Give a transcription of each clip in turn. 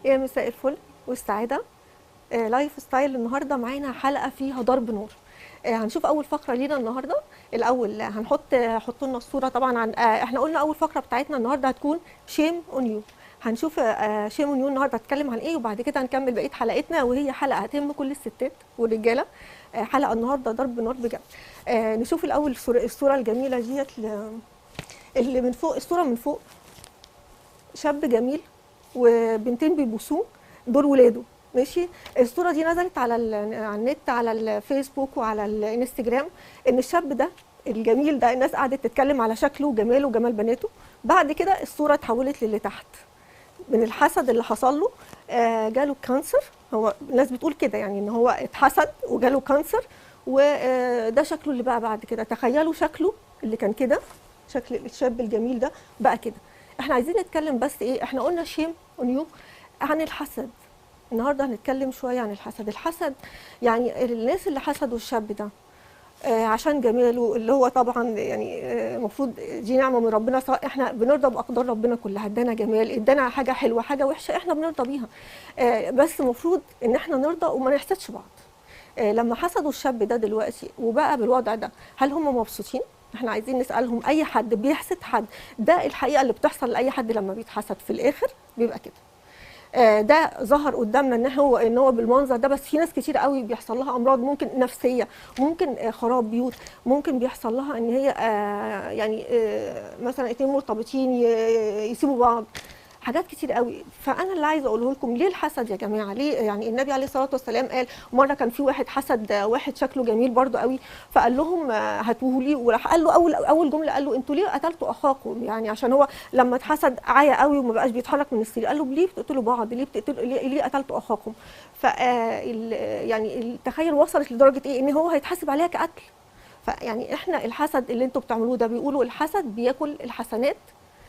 يا مساء الفل والسعادة. لايف ستايل النهارده معانا حلقة فيها ضرب نار. هنشوف أول فقرة لينا النهارده. الأول حطوا لنا الصورة طبعا عن احنا قلنا أول فقرة بتاعتنا النهارده هتكون شيم اون يو. هنشوف شيم اون يو النهارده هتتكلم عن ايه، وبعد كده هنكمل بقية حلقتنا وهي حلقة هتهم كل الستات والرجالة. حلقة النهارده ضرب نار بجد. نشوف الأول الصورة الجميلة ديت اللي من فوق. الصورة من فوق شاب جميل وبنتين بيبوسوه، دول ولاده. ماشي. الصوره دي نزلت على النت، على الفيسبوك وعلى الانستجرام، ان الشاب ده الجميل ده الناس قعدت تتكلم على شكله وجماله وجمال بناته. بعد كده الصوره اتحولت للي تحت من الحسد اللي حصل له. جاله كانسر. هو الناس بتقول كده يعني ان هو اتحسد وجاله كانسر، وده شكله اللي بقى بعد كده. تخيلوا شكله اللي كان كده، شكل الشاب الجميل ده بقى كده. احنا عايزين نتكلم بس ايه، احنا قلنا شيم اون يو عن الحسد. النهارده هنتكلم شويه عن الحسد. الحسد يعني الناس اللي حسدوا الشاب ده عشان جماله، اللي هو طبعا يعني المفروض دي نعمه من ربنا. سواء احنا بنرضى باقدار ربنا كلها، ادانا جمال، ادانا حاجه حلوه حاجه وحشه احنا بنرضى بيها. بس المفروض ان احنا نرضى وما نحسدش بعض. لما حسدوا الشاب ده دلوقتي وبقى بالوضع ده، هل هم مبسوطين؟ احنا عايزين نسالهم. اي حد بيحسد حد، ده الحقيقه اللي بتحصل لاي حد لما بيتحسد في الاخر بيبقى كده. ده ظهر قدامنا ان هو بالمنظر ده. بس في ناس كتير قوي بيحصل لها امراض ممكن نفسيه، ممكن خراب بيوت، ممكن بيحصل لها ان هي يعني مثلا اتنين مرتبطين يسيبوا بعض، حاجات كتير قوي. فانا اللي عايزه اقوله لكم، ليه الحسد يا جماعه؟ ليه؟ يعني النبي عليه الصلاه والسلام قال مره كان في واحد حسد واحد شكله جميل برضو قوي، فقال لهم هاتوه لي، وراح قال له اول جمله قال له انتوا ليه قتلتوا اخاكم؟ يعني عشان هو لما اتحسد عيا قوي وما بقاش بيتحرك من السرير، قال له ليه بتقتلوا بعض؟ ليه بتقتلوا؟ ليه قتلتوا اخاكم؟ ف يعني التخيل وصلت لدرجه ايه، ان هو هيتحاسب عليها كقتل. فيعني احنا الحسد اللي انتوا بتعملوه ده، بيقولوا الحسد بياكل الحسنات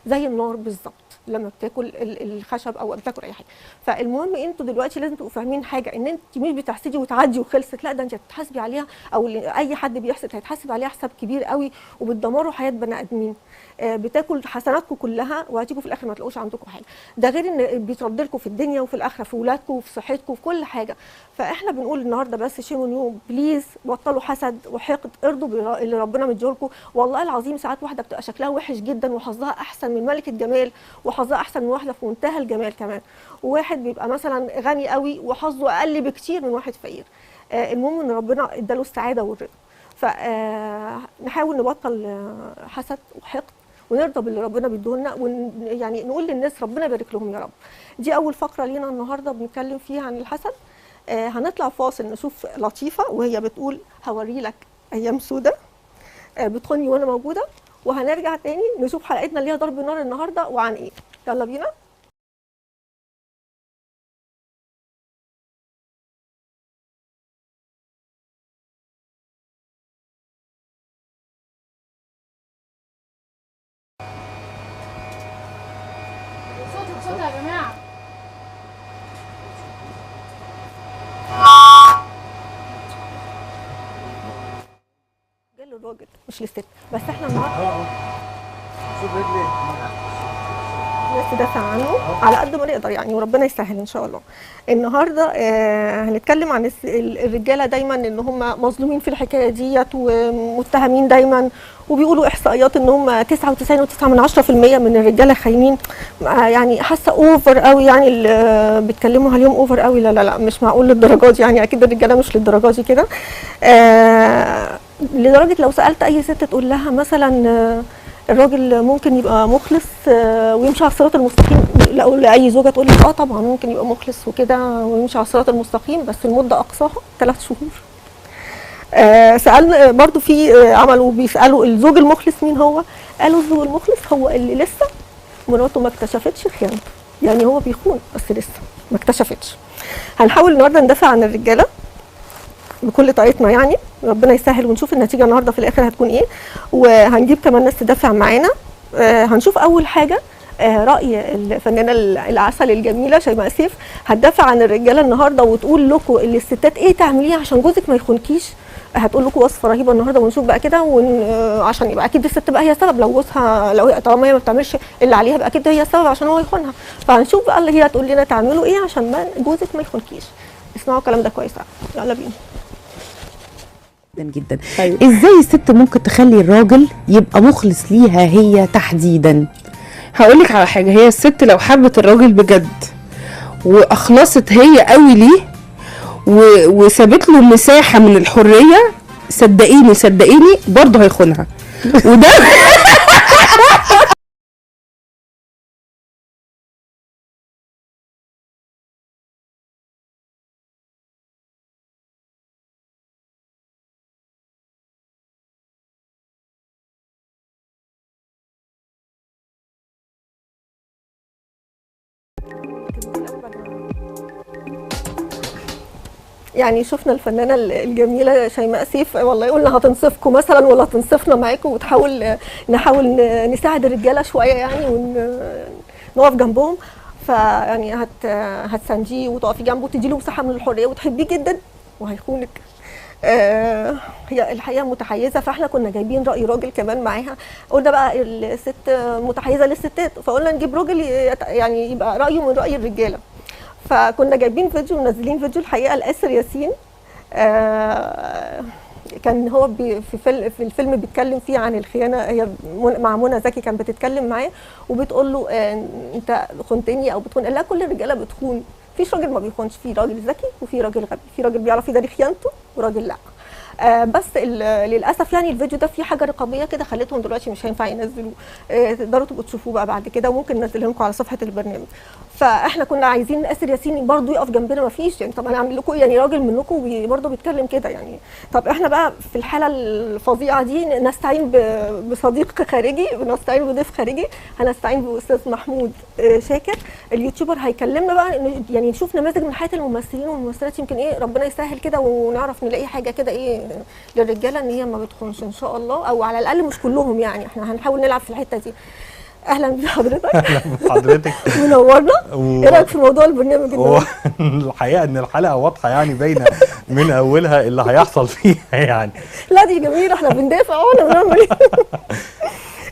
زي النار بالظبط لما بتاكل الخشب او بتاكل اي حاجه. فالمهم انتوا دلوقتي لازم تبقوا فاهمين حاجه، ان انت مش بتحسدي وتعدي وخلصت، لا ده انت هتتحاسبي عليها، او اي حد بيحسد هيتحاسب عليها حساب كبير قوي، وبتدمروا حياه بني ادمين. بتاكل حسناتكم كلها وهتيجوا في الاخر ما تلاقوش عندكم حاجه. ده غير ان بيترد لكم في الدنيا وفي الاخره، في اولادكم وفي صحتكم وفي كل حاجه. فاحنا بنقول النهارده بس شيمون يوم، بليز بطلوا حسد وحقد، ارضوا باللي ربنا مديهولكم. والله العظيم ساعات واحده بتبقى شكلها وحش جدا وحظها احسن من ملكه جمال، وحظها احسن من واحده في منتهى الجمال كمان، وواحد بيبقى مثلا غني قوي وحظه اقل بكتير من واحد فقير. المهم ان ربنا اداله السعاده والرضا. فنحاول نبطل حسد وحقد، ونرضى باللي ربنا بيديهولنا، يعني نقول للناس ربنا يبارك لهم يا رب. دي اول فقره لينا النهارده بنتكلم فيها عن الحسد. هنطلع فاصل نشوف لطيفه وهي بتقول هوري لك ايام سودة بتخوني وانا موجوده، وهنرجع تاني نشوف حلقتنا اللي هي ضرب نار النهارده وعن ايه. يلا بينا. صوت يا جماعه. جاي للراجل مش للست. بس احنا النهارده شوف رجلي الناس تدافع عنه على قد ما نقدر يعني، وربنا يسهل ان شاء الله. النهارده هنتكلم عن الرجاله دايما ان هم مظلومين في الحكايه ديت ومتهمين دايما، وبيقولوا احصائيات ان هم 99.9% من الرجاله خاينين. يعني حاسه اوفر قوي يعني اللي بيتكلموا عليهم اوفر قوي. لا لا لا مش معقول للدرجه دي يعني، اكيد الرجاله مش للدرجه دي كده. لدرجه لو سالت اي ست تقول لها مثلا الراجل ممكن يبقى مخلص ويمشي على الصراط المستقيم. لو لاي زوجه تقول لك طبعا ممكن يبقى مخلص وكده ويمشي على الصراط المستقيم، بس المده اقصاها 3 شهور. سالنا برضو في عملوا بيسالوا الزوج المخلص مين هو، قالوا الزوج المخلص هو اللي لسه مراته ما اكتشفتش خيانته. يعني هو بيخون بس لسه ما اكتشفتش. هنحاول النهارده ندافع عن الرجاله بكل طريقتنا يعني، ربنا يسهل ونشوف النتيجه النهارده في الاخر هتكون ايه، وهنجيب كمان ناس تدافع معانا. هنشوف اول حاجه راي الفنانه العسل الجميله شيماء سيف، هتدافع عن الرجاله النهارده وتقول لكم اللي الستات ايه تعمليه عشان جوزك ما يخونكيش. هتقول لكم وصفه رهيبه النهارده ونشوف بقى كده عشان يبقى اكيد الست بقى هي السبب، لو جوزها طالما هي ما بتعملش اللي عليها يبقى اكيد هي السبب عشان هو يخونها. فهنشوف بقى اللي هي هتقول لنا تعملوا ايه عشان ما جوزك ما يخونكيش. اسمعوا الكلام ده كويس. يلا بينا. جدا. أيوة. ازاي الست ممكن تخلي الراجل يبقى مخلص ليها هي تحديدا؟ هقولك على حاجه، هي الست لو حبت الراجل بجد واخلصت هي قوي ليه وسابت له مساحه من الحريه، صدقيني برضه هيخونها. وده يعني شفنا الفنانه الجميله شيماء سيف، والله قلنا هتنصفكم مثلا ولا تنصفنا معاكم وتحاول نحاول نساعد الرجاله شويه يعني ونقف جنبهم. فيعني هتسانديه وتقفي جنبه وتدي له مساحه من الحريه وتحبيه جدا وهيخونك. هي الحقيقه متحيزه، فاحنا كنا جايبين راي راجل كمان معاها. قلنا بقى الست متحيزه للستات، فقلنا نجيب راجل يعني يبقى رايه من راي الرجاله. فكنا جايبين فيديو منزلين فيديو الحقيقه لآسر ياسين. كان هو في الفيلم بيتكلم فيه عن الخيانه، هي مع منى زكي كانت بتتكلم معاه وبتقول له انت خنتني او بتخون. لا، كل الرجاله بتخون، مفيش راجل ما بيخونش، في راجل ذكي وفي راجل غبي، في راجل بيعرف يداري خيانته وراجل لا. بس للاسف يعني الفيديو ده فيه حاجه رقابيه كده خلتهم دلوقتي مش هينفع ينزلوه. تقدروا تبقوا تشوفوه بقى بعد كده وممكن ننزله لكم على صفحه البرنامج. فاحنا كنا عايزين آسر ياسين برضو يقف جنبنا، ما فيش يعني. طب انا اعمل لكم يعني راجل منكم برضو بيتكلم كده يعني. طب احنا بقى في الحاله الفظيعه دي نستعين بصديق خارجي، نستعين بضيف خارجي. هنستعين باستاذ محمود شاكر اليوتيوبر، هيكلمنا بقى يعني نشوف نماذج من حياه الممثلين والممثلات، يمكن ربنا يسهل كده ونعرف نلاقي حاجه كده للرجاله ان هي ما بتخونش ان شاء الله، او على الاقل مش كلهم يعني. احنا هنحاول نلعب في الحته دي. اهلا بحضرتك. اهلا بحضرتك. منورنا. ايه رايك في موضوع البرنامج النهارده؟ الحقيقه ان الحلقه واضحه يعني، باينه من اولها اللي هيحصل فيها يعني. لا دي جميله، احنا بندافع واحنا بنعمل ايه.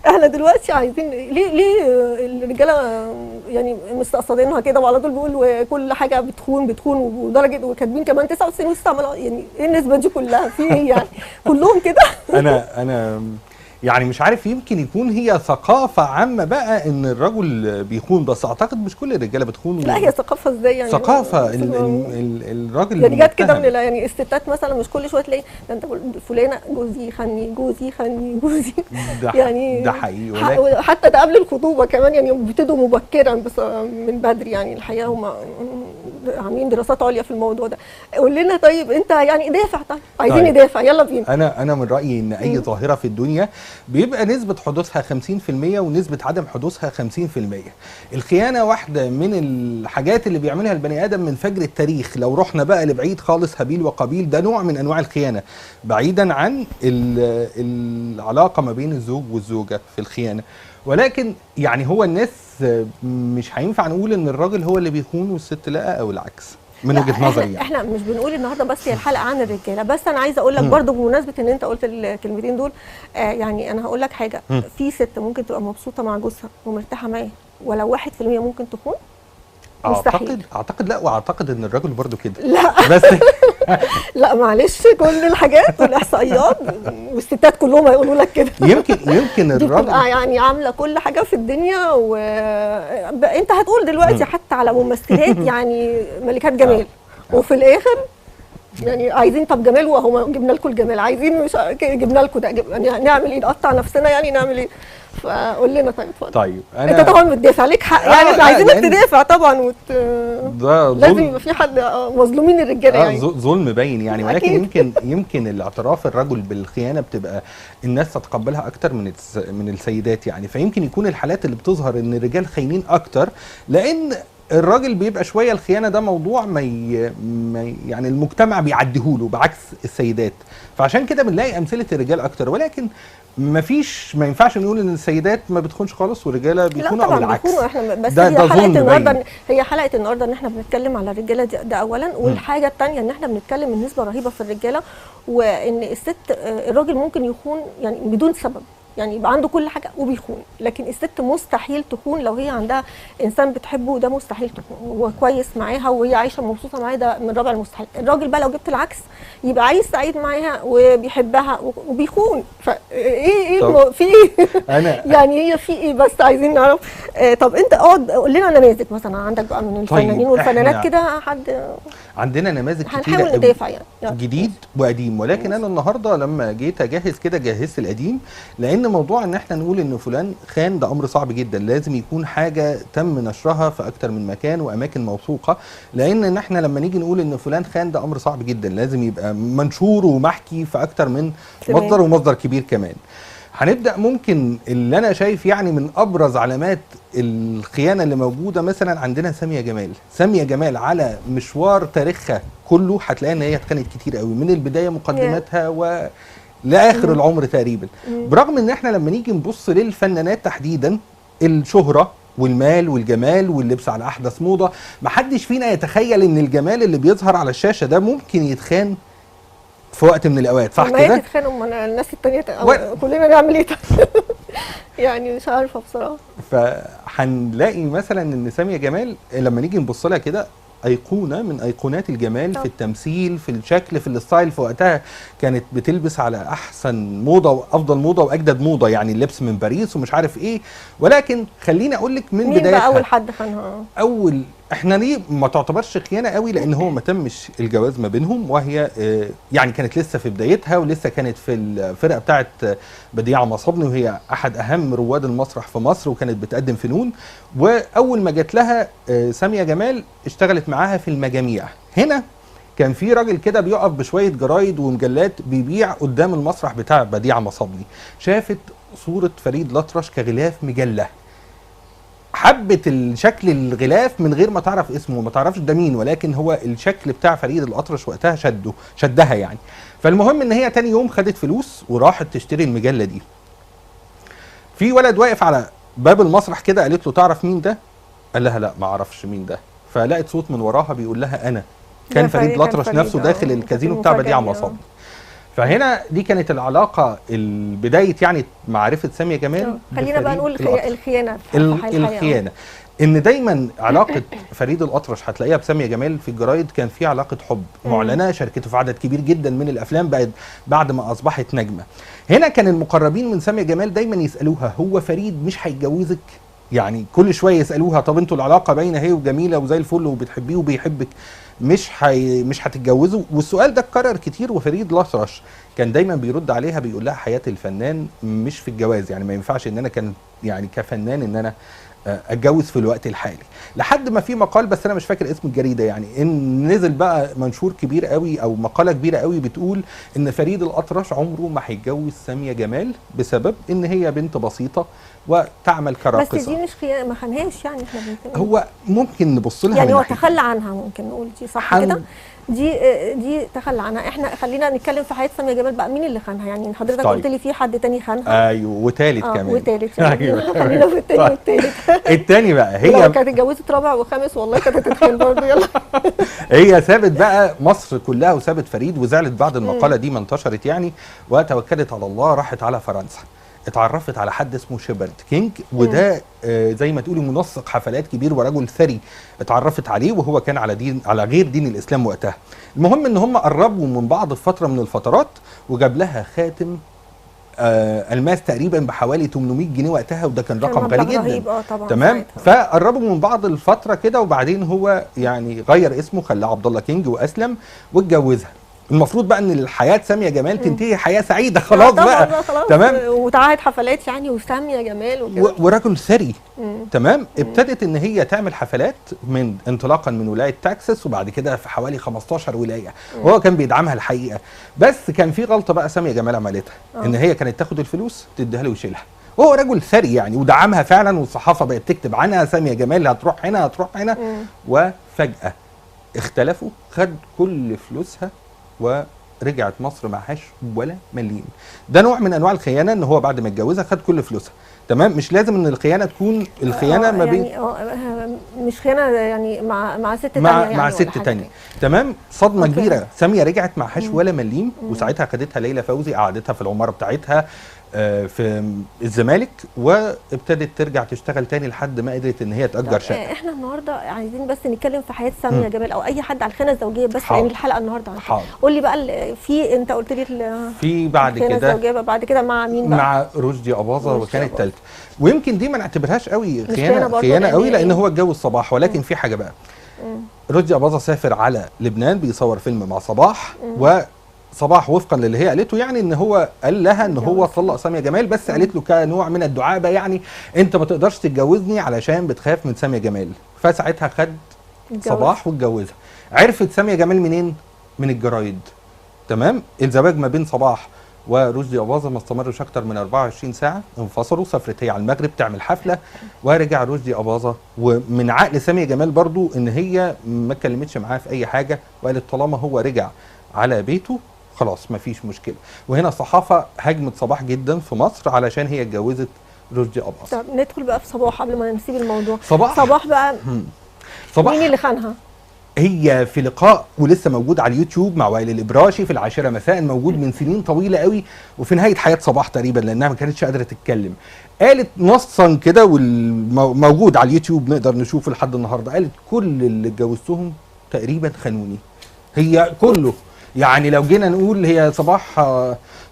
احنا دلوقتي عايزين ليه الرجاله يعني مستقصدينها كده وعلى طول بيقولوا كل حاجه بتخون ودرجه وكاتبين كمان 99 واستعملوا، يعني ايه النسبه دي كلها في ايه يعني؟ كلهم كده. انا يعني مش عارف، يمكن يكون هي ثقافه عامه بقى ان الرجل بيخون، بس اعتقد مش كل الرجاله بتخون. لا هي ثقافه ازاي يعني؟ ثقافه الراجل يعني جت كده من يعني الستات مثلا مش كل شويه تلاقي ده انت فلانه جوزي خني يعني ده حقيقي. حتى ده قبل الخطوبه كمان يعني، بيبتدوا مبكرا بس من بدري يعني. الحقيقه هم عاملين دراسات عليا في الموضوع ده. قول لنا طيب انت يعني دافع. طيب عايزين ندافع، يلا بينا. انا من رايي ان اي ظاهره في الدنيا بيبقى نسبه حدوثها 50% ونسبه عدم حدوثها 50%. الخيانه واحده من الحاجات اللي بيعملها البني ادم من فجر التاريخ. لو رحنا بقى لبعيد خالص، هابيل وقابيل ده نوع من انواع الخيانه، بعيدا عن العلاقه ما بين الزوج والزوجه في الخيانه. ولكن يعني هو الناس مش هينفع نقول ان الراجل هو اللي بيخون والست لا، او العكس من وجهه نظري يعني. احنا مش بنقول النهارده بس هي الحلقه عن الرجاله، بس انا عايزه اقول لك برضو بمناسبه ان انت قلت الكلمتين دول. يعني انا هقول لك حاجه. في ست ممكن تبقى مبسوطه مع جوزها ومرتاحه معاه، ولو 1% ممكن تخون. اعتقد لا، واعتقد ان الراجل برضو كده. لا بس لا معلش، كل الحاجات والاحصائيات والستات كلهم هيقولوا لك كده. يمكن الراجل يعني عامله كل حاجه في الدنيا. وانت هتقول دلوقتي حتى على ممثلات يعني ملكات جمال، وفي الاخر يعني عايزين طب جمال، وهو جبنا لكم الجمال، عايزين مش جبنا لكم ده، يعني نعمل ايه؟ نقطع نفسنا يعني نعمل ايه؟ فقول لنا. طيب اتفضل. طيب انت طبعا بتدافع، ليك حق يعني. عايزينك تدافع طبعا ده لازم يبقى في حد مظلومين الرجاله يعني. ظلم باين يعني. ولكن يمكن الاعتراف الرجل بالخيانه بتبقى الناس تتقبلها اكتر من السيدات يعني. فيمكن يكون الحالات اللي بتظهر ان الرجال خاينين اكتر، لان الراجل بيبقى شويه الخيانه ده موضوع يعني المجتمع بيعديهوله بعكس السيدات. فعشان كده بنلاقي امثله الرجال اكتر، ولكن ما ينفعش نقول ان السيدات ما بتخونش خالص والرجاله بيخونوا او العكس. بيخونوا احنا بس ده هي حلقه النهارده باين. هي حلقه النهارده ان احنا بنتكلم على الرجاله ده اولا، والحاجه الثانيه ان احنا بنتكلم من نسبه رهيبه في الرجاله، وان الست الراجل ممكن يخون يعني بدون سبب، يعني يبقى عنده كل حاجه وبيخون، لكن الست مستحيل تخون لو هي عندها انسان بتحبه، ده مستحيل تخون، هو كويس معاها وهي عايشه مبسوطه معاه، ده من رابع المستحيل. الراجل بقى لو جبت العكس يبقى عايز سعيد معاها وبيحبها وبيخون، ايه في ايه؟ يعني هي في ايه؟ بس عايزين نعرف. طب انت اقعد قول لنا نماذج مثلا عندك بقى من الفنانين والفنانات كده، حد عندنا نماذج كتير هنحاول ندافع يعني جديد وقديم، ولكن انا النهارده لما جيت اجهز كده جهزت القديم، لان موضوع ان احنا نقول ان فلان خان ده امر صعب جدا، لازم يكون حاجه تم نشرها في اكتر من مكان واماكن موثوقه، لان احنا لما نيجي نقول ان فلان خان ده امر صعب جدا، لازم يبقى منشور ومحكي في اكتر من مصدر ومصدر كبير كمان. هنبدا ممكن اللي انا شايف يعني من ابرز علامات الخيانه اللي موجوده، مثلا عندنا ساميه جمال. ساميه جمال على مشوار تاريخها كله هتلاقي ان هي اتخانت كتير قوي، من البدايه مقدمتها ولاخر العمر تقريبا. برغم ان احنا لما نيجي نبص للفنانات تحديدا، الشهره والمال والجمال واللبس على احدث موضه، محدش فينا يتخيل ان الجمال اللي بيظهر على الشاشه ده ممكن يتخان في وقت من الاوقات، صح كده؟ ما هي تتخانق، امال الناس التانية كلنا نعمل ايه؟ يعني مش عارفه بصراحه. فهنلاقي مثلا ان ساميه جمال لما نيجي نبص لها كده ايقونه من ايقونات الجمال في التمثيل، في الشكل، في الستايل. في وقتها كانت بتلبس على احسن موضه وافضل موضه واجدد موضه، يعني اللبس من باريس ومش عارف ايه. ولكن خليني اقول لك من بدايتها، مين بقى اول حد خانها؟ احنا ليه ما تعتبرش خيانه قوي؟ لان هو ما تمش الجواز ما بينهم، وهي يعني كانت لسه في بدايتها، ولسه كانت في الفرقه بتاعه بديعه مصابني، وهي احد اهم رواد المسرح في مصر، وكانت بتقدم فنون. واول ما جت لها ساميه جمال اشتغلت معاها في المجاميع. هنا كان في راجل كده بيقف بشويه جرايد ومجلات بيبيع قدام المسرح بتاع بديعه مصابني، شافت صوره فريد الأطرش كغلاف مجله، حبت الشكل الغلاف من غير ما تعرف اسمه وما تعرفش ده مين، ولكن هو الشكل بتاع فريد الأطرش وقتها شدها يعني. فالمهم ان هي تاني يوم خدت فلوس وراحت تشتري المجله دي. في ولد واقف على باب المسرح كده، قالت له تعرف مين ده؟ قال لها لا ما اعرفش مين ده. فلقت صوت من وراها بيقول لها انا كان فريد الأطرش نفسه داخل الكازينو بتاع بديعه مصابني. فهنا دي كانت العلاقه البدايه يعني معرفه ساميه جمال. خلينا بقى نقول الخيانه الخيانه ان دايما علاقه فريد الأطرش هتلاقيها بساميه جمال في الجرايد كان في علاقه حب معلنه، شاركته في عدد كبير جدا من الافلام بعد ما اصبحت نجمه. هنا كان المقربين من ساميه جمال دايما يسالوها هو فريد مش هيتجوزك؟ يعني كل شويه يسالوها طب انتوا العلاقه باينه اهي وجميله وزي الفل وبتحبيه وبيحبك، مش هتتجوزوا؟ والسؤال ده اتكرر كتير، وفريد الأطرش كان دايما بيرد عليها بيقول لها حياه الفنان مش في الجواز، يعني ما ينفعش ان انا كان يعني كفنان ان انا اتجوز في الوقت الحالي. لحد ما في مقال بس انا مش فاكر اسم الجريده، يعني ان نزل بقى منشور كبير قوي او مقاله كبيره قوي بتقول ان فريد الأطرش عمره ما هيتجوز ساميه جمال بسبب ان هي بنت بسيطه وتعمل كراقصه. بس دي مش خيانه، ما خانهاش يعني، احنا بنتكلم هو ممكن نبص لها يعني هو تخلى عنها، ممكن نقول دي صح كده؟ دي تخلى عنها. احنا خلينا نتكلم في حياه ساميه جمال بقى، مين اللي خانها؟ يعني حضرتك قلت لي في حد تاني خانها. ايوه وثالث كمان. وثالث يعني خلينا في الثاني والثالث. الثاني بقى هي لو كانت اتجوزت رابع وخامس والله كانت هتتخان برضه. يلا هي سابت بقى مصر كلها وسابت فريد، وزعلت بعد المقاله دي ما انتشرت يعني، وتوكلت على الله راحت على فرنسا. اتعرفت على حد اسمه شيبرد كينج، وده زي ما تقولي منسق حفلات كبير ورجل ثري. اتعرفت عليه وهو كان على غير دين الاسلام وقتها. المهم ان هم قربوا من بعض في فتره من الفترات، وجاب لها خاتم الماس تقريبا بحوالي 800 جنيه وقتها، وده كان رقم غالي جدا. طبعا تمام. فقربوا من بعض الفتره كده، وبعدين هو يعني غير اسمه خلاه عبد الله كينج واسلم واتجوزها. المفروض بقى ان الحياه ساميه جمال تنتهي حياه سعيده خلاص بقى. خلاص. تمام. وتعهد حفلات يعني وساميه جمال وكده ورجل ثري. تمام. ابتدت ان هي تعمل حفلات انطلاقا من ولايه تكساس، وبعد كده في حوالي 15 ولايه. وهو كان بيدعمها الحقيقه، بس كان في غلطه بقى ساميه جمال عملتها، ان هي كانت تاخد الفلوس تديها له ويشيلها، وهو رجل ثري يعني، ودعمها فعلا، والصحافه بقت تكتب عنها ساميه جمال هتروح هنا هتروح هنا. وفجاه اختلفوا، خد كل فلوسها ورجعت مصر معهاش ولا مليم. ده نوع من انواع الخيانه، ان هو بعد ما اتجوزها خد كل فلوسها. تمام، مش لازم ان الخيانه تكون الخيانه ما بين يعني مش خيانه يعني مع ست مع تانية يعني مع ست تانية. تمام، صدمه كبيره. ساميه رجعت معهاش ولا مليم، وساعتها خدتها ليلى فوزي قعدتها في العماره بتاعتها في الزمالك، وابتدت ترجع تشتغل تاني لحد ما قدرت ان هي تأجر شقه. احنا النهارده عايزين بس نتكلم في حياه ساميه جمال او اي حد على الخيانه الزوجيه بس، حاضر. لان الحلقه النهارده حاضر. قول لي بقى في انت قلت لي في بعد الخيانه كده الزوجيه بعد كده مع مين بقى؟ مع رشدي أباظة، وكانت ثالثه. ويمكن دي ما نعتبرهاش قوي خيانة خيانه قوي، لان إيه؟ هو اتجوز صباح. ولكن في حاجه بقى، رشدي أباظة سافر على لبنان بيصور فيلم مع صباح، وصباح وفقا للي هي قالته يعني ان هو قال لها ان هو طلق ساميه جمال، بس قالت له كنوع من الدعابه يعني انت ما تقدرش تتجوزني علشان بتخاف من ساميه جمال. فساعتها خد صباح واتجوزها. عرفت ساميه جمال منين؟ من الجرايد. تمام، الزواج ما بين صباح ورشدي أباظة ما استمرش اكتر من 24 ساعه، انفصلوا. سافرت هي على المغرب تعمل حفله، ورجع رشدي أباظة. ومن عقل ساميه جمال برضو ان هي ما اتكلمتش معاه في اي حاجه، وقالت طالما هو رجع على بيته خلاص ما فيش مشكله. وهنا الصحافه هاجمت صباح جدا في مصر علشان هي اتجوزت رشدي أباظة. طب ندخل بقى في صباح قبل ما نسيب الموضوع. صباح بقى صباح مين اللي خانها؟ هي في لقاء ولسه موجود على اليوتيوب مع وائل الإبراشي في 10 مساء، موجود من سنين طويله قوي، وفي نهايه حياه صباح تقريبا لانها ما كانتش قادره تتكلم. قالت نصا كده، والموجود على اليوتيوب نقدر نشوفه لحد النهارده. قالت كل اللي اتجوزتهم تقريبا خانوني. هي كله يعني لو جينا نقول هي صباح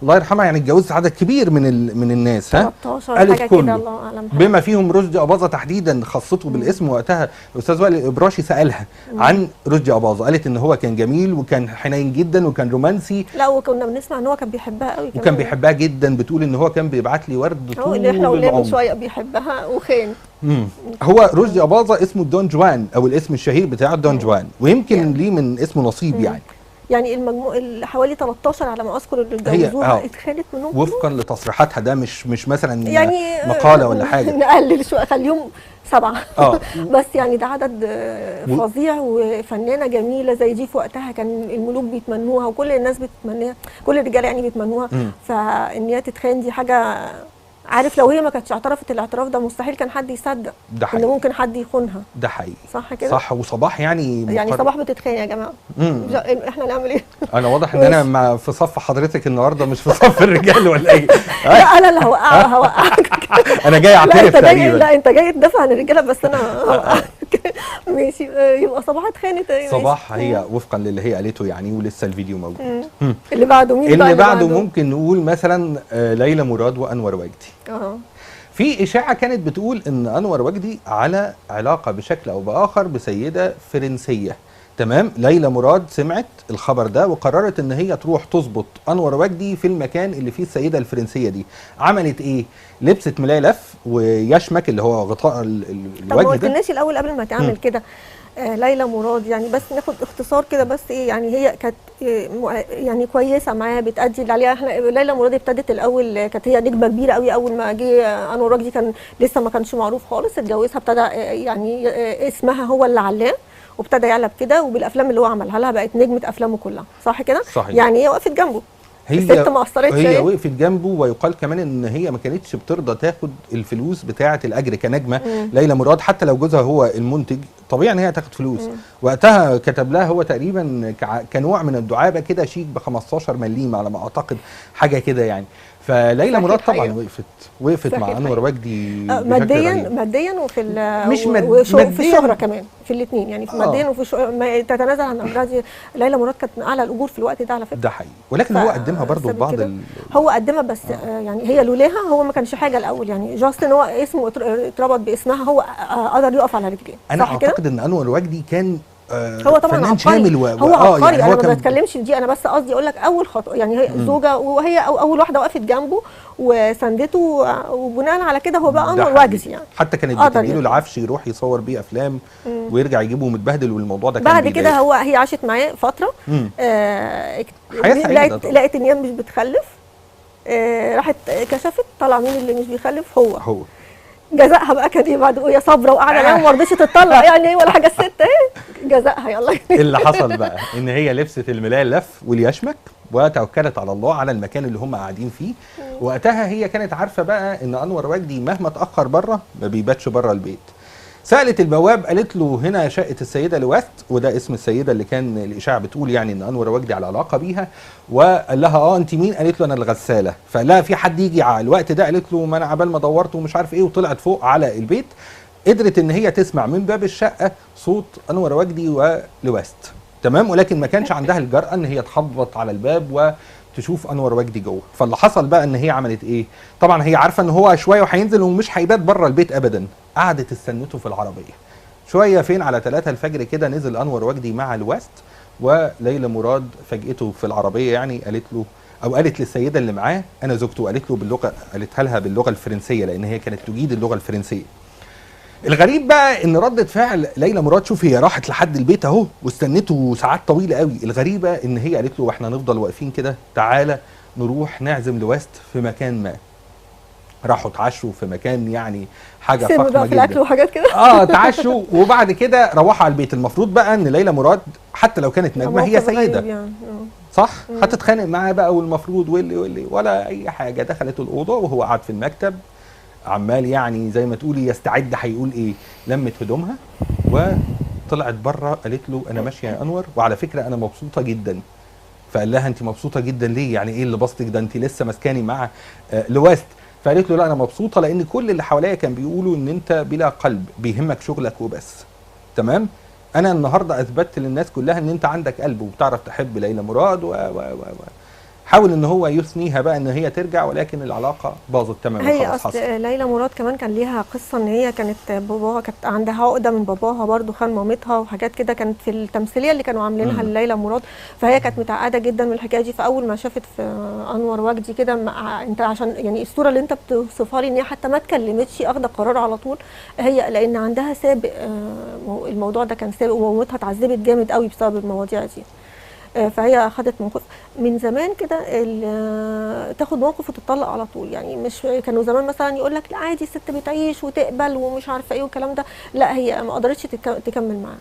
الله يرحمها يعني اتجوزت عدد كبير من الناس، 13 قالت حاجه كله كده الله اعلم، بما فيهم رشدي أباظة تحديدا، خصته بالاسم وقتها. الاستاذ وائل الإبراشي سالها عن رشدي أباظة، قالت ان هو كان جميل وكان حنين جدا وكان رومانسي. لا وكنا بنسمع ان هو كان بيحبها قوي وكان بيحبها جدا، بتقول ان هو كان بيبعت لي ورد طول اللي احنا قلنا من العمر. شويه بيحبها وخان. هو رشدي أباظة اسمه دون جوان، او الاسم الشهير بتاعه دون جوان، ويمكن ليه من اسمه نصيب يعني المجموع حوالي 13 على ما اذكر اللي اتجوزوها اتخانت منهم وفقا لتصريحاتها. ده مش مثلا يعني مقاله ولا حاجه. نقلل شويه خليهم 7 بس يعني ده عدد فظيع. وفنانه جميله زي دي في وقتها كان الملوك بيتمنوها وكل الناس بتتمناها، كل الرجاله يعني بيتمنوها. فان هي تتخان دي حاجه، عارف لو هي ما كانتش اعترفت الاعتراف ده مستحيل كان حد يصدق ان ممكن حد يخونها. ده حقيقي، صح كده؟ صح. وصباح يعني صباح بتتخان يا جماعه. احنا نعمل ايه؟ انا واضح ان انا في صف حضرتك النهارده مش في صف الرجال ولا ايه؟ لا انا اللي هوقعك. انا جاي اعترف تقريبا. لا انت جاي تدافع عن الرجاله بس انا هوقعك. ماشي، يبقى صباح اتخانت. صباح هي وفقا للي هي قالته يعني، ولسه الفيديو موجود. اللي بعده مين بقى؟ اللي بعده ممكن نقول مثلا ليلى مراد وانور وجدي. في اشاعه كانت بتقول ان انور وجدي على علاقه بشكل او باخر بسيده فرنسيه. تمام، ليلى مراد سمعت الخبر ده وقررت ان هي تروح تظبط انور وجدي في المكان اللي فيه السيده الفرنسيه دي. عملت ايه؟ لبست ملايلف ويشمك اللي هو غطاء الوجه ده. طب ما قلتلناش الاول قبل ما تعمل كده ليلى مراد، يعني بس ناخد اختصار كده بس ايه، يعني هي كانت يعني كويسه معاه بتأدي اللي عليها. احنا ليلى مراد ابتدت الاول كانت هي نجمه كبيره قوي، اول ما جه انور وجدي كان لسه ما كانش معروف خالص، اتجوزها ابتدى يعني اسمها هو اللي علاه وابتدى يعلب كده، وبالافلام اللي هو عملها لها بقت نجمه افلامه كلها، صح كده؟ صحيح. يعني هي وقفت جنبه، الست ما قصرتش. هي وقفت جنبه، ويقال كمان ان هي ما كانتش بترضى تاخد الفلوس بتاعه الاجر كنجمه. ليلى مراد حتى لو جوزها هو المنتج طبيعي ان هي تاخد فلوس. وقتها كتب لها هو تقريبا كنوع من الدعابه كده شيك ب 15 مليم على ما اعتقد، حاجه كده يعني. فليلى مراد طبعا وقفت مع انور وجدي ماديا وفي مش في الشهره كمان، في الاثنين يعني، في ماديا وفي الشهره تتنازل عن امراض. ليلى مراد كانت اعلى الاجور في الوقت ده على فكره. ده حقيقي، ولكن هو قدمها برضه ببعض هو قدمها بس يعني هي لولاها هو ما كانش حاجه الاول، يعني جاست ان هو اسمه اتربط باسمها هو قدر يقف على رجليه. انا اعتقد ان انور وجدي كان هو طبعا عبقري، شامل هو عبقري. يعني انا ما بتكلمش دي، انا بس قصدي اقول لك اول خطوه يعني هي زوجه، وهي اول واحده وقفت جنبه وساندته، وبناء على كده هو بقى انور وجدي يعني. حتى كانت بتديله العفش يروح يصور بيه افلام ويرجع يجيبه متبهدل، والموضوع ده كان بعد كده هي عاشت معاه فتره، لقيت ان هي مش بتخلف، راحت كشفت طلع مين اللي مش بيخلف، هو. جزائها بقى كان ايه بعد وهي صابره وقاعده معاهم ما رضتش تطلق يعني ايه ولا حاجه، الست اهي جزائها يلا. اللي حصل بقى ان هي لبست الملايه اللف واليشمك وتوكلت على الله على المكان اللي هم قاعدين فيه. وقتها هي كانت عارفه بقى ان انور وجدي مهما اتاخر بره ما بيباتش بره البيت. سالت البواب قالت له هنا شقه السيده لوست، وده اسم السيده اللي كان الاشاعه بتقول يعني ان انور وجدي على علاقه بيها. وقال لها انت مين؟ قالت له انا الغساله. فقال لها في حد يجي على الوقت ده؟ قالت له ما انا عبال ما دورت ومش عارف ايه. وطلعت فوق على البيت، قدرت ان هي تسمع من باب الشقه صوت انور وجدي ولوست، تمام، ولكن ما كانش عندها الجرأه ان هي تخبط على الباب وتشوف انور وجدي جوه. فاللي حصل بقى ان هي عملت ايه؟ طبعا هي عارفه ان هو شويه وهينزل ومش هيبات بره البيت ابدا. قعدت استنته في العربيه شويه، فين على 3 الفجر كده نزل انور وجدي مع الوست، وليلى مراد فاجئته في العربيه. يعني قالت له او قالت للسيده اللي معاه انا زوجته، قالت له باللغه، قالتها لها باللغه الفرنسيه لان هي كانت تجيد اللغه الفرنسيه. الغريب بقى ان ردة فعل ليلى مراد، شوف هي راحت لحد البيت اهو واستنته ساعات طويله قوي. الغريبه ان هي قالت له واحنا نفضل واقفين كده تعالى نروح نعزم لوست في مكان ما. راحوا اتعشوا في مكان يعني حاجه فخمه بقى في جدا. الاكل وحاجات كده. اتعشوا وبعد كده روحوا على البيت. المفروض بقى ان ليلى مراد حتى لو كانت نجمه هي سيده يعني. صح؟ هتتخانق معاه بقى والمفروض واللي ولا اي حاجه. دخلت الاوضه وهو قاعد في المكتب عمال يعني زي ما تقولي يستعد هيقول ايه. لمت هدومها وطلعت بره، قالت له انا ماشيه يا انور وعلى فكره انا مبسوطه جدا. فقال لها انت مبسوطه جدا ليه؟ يعني ايه اللي بسطك ده؟ انت لسه ماسكاني مع لوست. فقالت له لا انا مبسوطه لان كل اللي حواليا كان بيقولوا ان انت بلا قلب بيهمك شغلك وبس. تمام؟ انا النهارده اثبتت للناس كلها ان انت عندك قلب وبتعرف تحب ليلى مراد حاول ان هو يثنيها بقى ان هي ترجع، ولكن العلاقه باظت تماما. هي خلاص اصل ليلى مراد كمان كان ليها قصه ان هي كانت باباها كانت عندها عقده من باباها برضو، خان مامتها وحاجات كده كانت في التمثيليه اللي كانوا عاملينها لليلى مراد. فهي كانت متعقده جدا من الحكايه دي. فاول ما شافت في انور وجدي كده انت عشان يعني الصوره اللي انت بتوصفها لي ان هي حتى ما اتكلمتش اخده قرار على طول، هي لان عندها سابق الموضوع ده كان سابق ومامتها اتعذبت جامد قوي بسبب المواضيع دي. فهي خدت موقف من زمان كده تاخد موقف وتطلق على طول. يعني مش كانوا زمان مثلا يقول لك لا عادي الست بتعيش وتقبل ومش عارفه ايه والكلام ده، لا هي ما قدرتش تكمل معاه.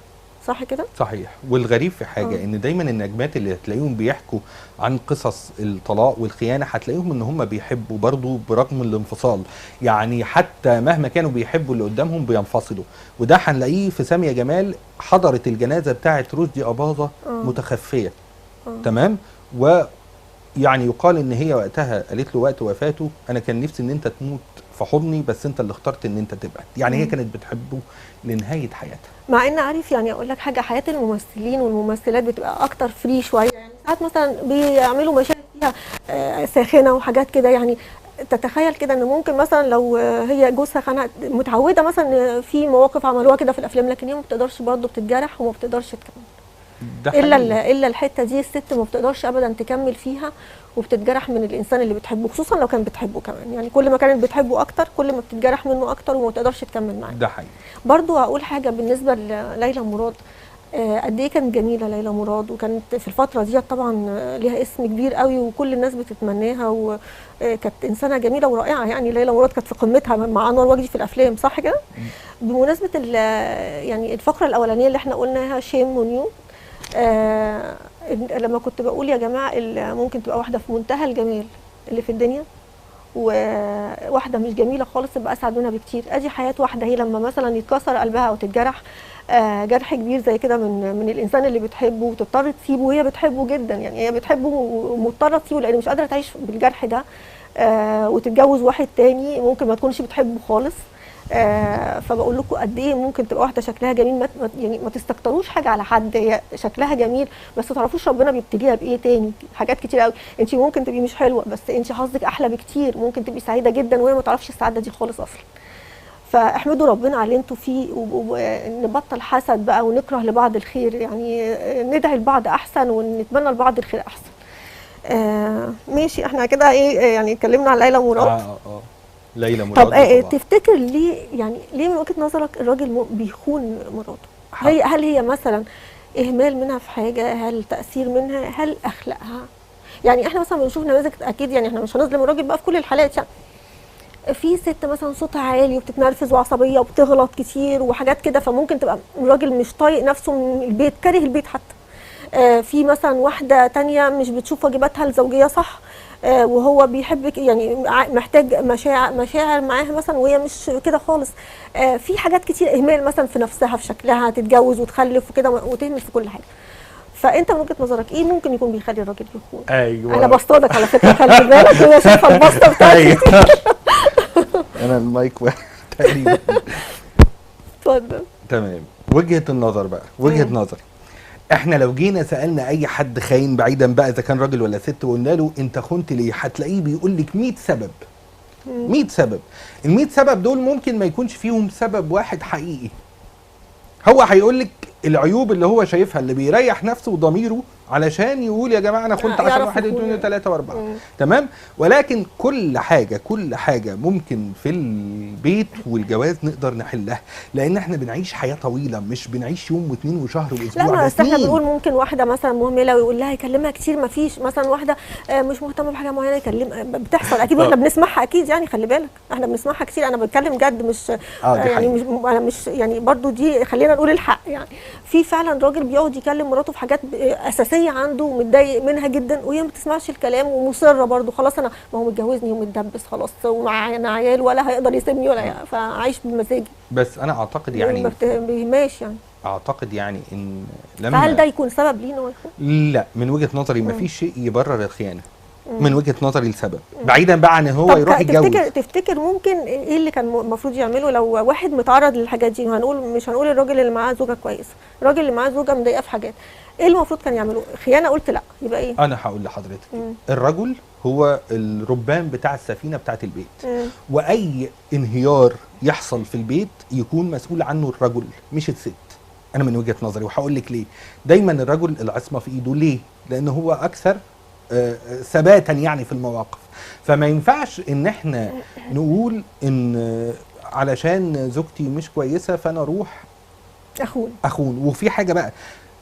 صح كده؟ صحيح. والغريب في حاجه ان دايما النجمات اللي هتلاقيهم بيحكوا عن قصص الطلاق والخيانه هتلاقيهم ان هم بيحبوا برضو برغم الانفصال. يعني حتى مهما كانوا بيحبوا اللي قدامهم بينفصلوا. وده هنلاقيه في ساميه جمال، حضرت الجنازه بتاعه رشدي اباظه متخفيه. تمام؟ ويعني يقال ان هي وقتها قالت له وقت وفاته انا كان نفسي ان انت تموت في حضني بس انت اللي اخترت ان انت تبعد. يعني هي كانت بتحبه لنهايه حياتها. مع ان عارف يعني اقول لك حاجه، حياه الممثلين والممثلات بتبقى اكتر فري شويه. يعني ساعات مثلا بيعملوا مشاهد فيها ساخنه وحاجات كده. يعني تتخيل كده ان ممكن مثلا لو هي جوزها خانها، متعوده مثلا في مواقف عملوها كده في الافلام، لكن هي ما بتقدرش برضه، بتتجرح وما بتقدرش تكمل. الا الحته دي الست ما بتقدرش ابدا تكمل فيها وبتتجرح من الانسان اللي بتحبه، خصوصا لو كان بتحبه كمان. يعني كل ما كانت بتحبه اكتر كل ما بتتجرح منه اكتر وما تقدرش تكمل معاه. ده حقيقي. برضو هقول حاجه بالنسبه لليلى مراد، قد ايه كانت جميله ليلى مراد، وكانت في الفتره دي طبعا ليها اسم كبير قوي وكل الناس بتتمناها، وكانت انسانه جميله ورائعه. يعني ليلى مراد كانت في قمتها مع انور وجدي في الافلام. صح كده؟ بمناسبه يعني الفقره الاولانيه اللي احنا قلناها شيم ونيو، لما كنت بقول يا جماعه ممكن تبقى واحده في منتهى الجمال اللي في الدنيا وواحده مش جميله خالص تبقى اسعد منها بكتير. ادي حياه واحده هي لما مثلا يتكسر قلبها او تتجرح جرح كبير زي كده من الانسان اللي بتحبه وتضطر تسيبه وهي بتحبه جدا. يعني هي بتحبه ومضطره تسيبه لان مش قادره تعيش بالجرح ده، وتتجوز واحد تاني ممكن ما تكونش بتحبه خالص. فبقول لكم قد ايه ممكن تبقى واحده شكلها جميل، يعني ما تستكتروش حاجه على حد، هي شكلها جميل بس ما تعرفوش ربنا بيبتليها بايه تاني. حاجات كتير قوي. انت ممكن تبقي مش حلوه بس انت حظك احلى بكتير، ممكن تبقي سعيده جدا وهي ما تعرفش السعاده دي خالص اصلا. فاحمدوا ربنا على اللي انتوا فيه، ونبطل حسد بقى ونكره لبعض الخير. يعني ندعي لبعض احسن ونتمنى لبعض الخير احسن. ماشي، احنا كده ايه يعني اتكلمنا على ليلى مراد. ليلى مراد. طب تفتكر ليه، يعني ليه من وجهه نظرك الراجل بيخون مراته؟ هل هي مثلا اهمال منها في حاجه، هل تاثير منها، هل اخلاقها؟ يعني احنا مثلا بنشوف نماذج اكيد، يعني احنا مش هنظلم الراجل بقى في كل الحالات يعني. في ست مثلا صوتها عالي وبتتنرفز وعصبيه وبتغلط كتير وحاجات كده، فممكن تبقى الراجل مش طايق نفسه من البيت، كاره البيت حتى. في مثلا واحده تانية مش بتشوف واجباتها الزوجيه صح، وهو بيحبك يعني محتاج مشاعر معاها مثلا وهي مش كده خالص. في حاجات كتير، اهمال مثلا في نفسها في شكلها، تتجوز وتخلف وكده وتهمل في كل حاجه. فانت من وجهه نظرك ايه ممكن يكون بيخلي الراجل يخون؟ ايوه انا بصطادك على فكره، خلي بالك وهي شايفه البسطه بتاعتي. ايوه انا المايك واحد تقريبا. اتفضل. تمام. وجهة النظر بقى، وجهة نظر. احنا لو جينا سألنا اي حد خاين بعيدا بقى اذا كان راجل ولا ست وقلنا له انت خنت ليه، هتلاقيه بيقول لك 100 سبب. 100 سبب. ال 100 سبب دول ممكن ما يكونش فيهم سبب واحد حقيقي. هو هيقول لك العيوب اللي هو شايفها اللي بيريح نفسه وضميره علشان يقول يا جماعه انا كنت عشان 1 2 3 و4. تمام. ولكن كل حاجه ممكن في البيت والجواز نقدر نحلها، لان احنا بنعيش حياه طويله، مش بنعيش يوم واثنين وشهر واسبوع. لا بس احنا بنقول ممكن واحده مثلا مهمله ويقول لها يكلمها كتير، ما فيش مثلا واحده مش مهتمه بحاجه معينه يكلم، بتحصل اكيد واحنا بنسمعها اكيد يعني، خلي بالك احنا بنسمعها كتير. انا بتكلم جد مش يعني مش انا مش يعني برضو دي خلينا نقول الحق يعني. في فعلا راجل بيقعد يكلم مراته في حاجات اساسيه عنده ومتضايق منها جدا وهي ما بتسمعش الكلام ومصره برضو، خلاص انا ما هو متجوزني ومتدبس خلاص ومعانا عيال ولا هيقدر يسيبني ولا فعايش بمزاجي. بس انا اعتقد يعني ما بيهماش يعني. اعتقد يعني ان لما فهل ده يكون سبب ليه انه يخون؟ لا، من وجهه نظري ما فيش شيء يبرر الخيانه. من وجهه نظري السبب بعيدا بقى عن هو يروح يتجوز. تفتكر ممكن ايه اللي كان المفروض يعمله لو واحد متعرض للحاجات دي؟ مش هنقول الراجل اللي معاه زوجه كويسه، الراجل اللي معاه زوجه مضايقه في حاجات، ايه المفروض كان يعمله؟ خيانه قلت لا، يبقى ايه؟ انا هقول لحضرتك الرجل هو الربان بتاع السفينه بتاعه البيت. واي انهيار يحصل في البيت يكون مسؤول عنه الرجل مش الست. انا من وجهه نظري وهقول لك ليه. دايما الرجل العصمه في ايده، ليه؟ لان هو اكثر ثباتا يعني في المواقف. فما ينفعش ان احنا نقول ان علشان زوجتي مش كويسه فانا اروح اخون. وفي حاجه بقى،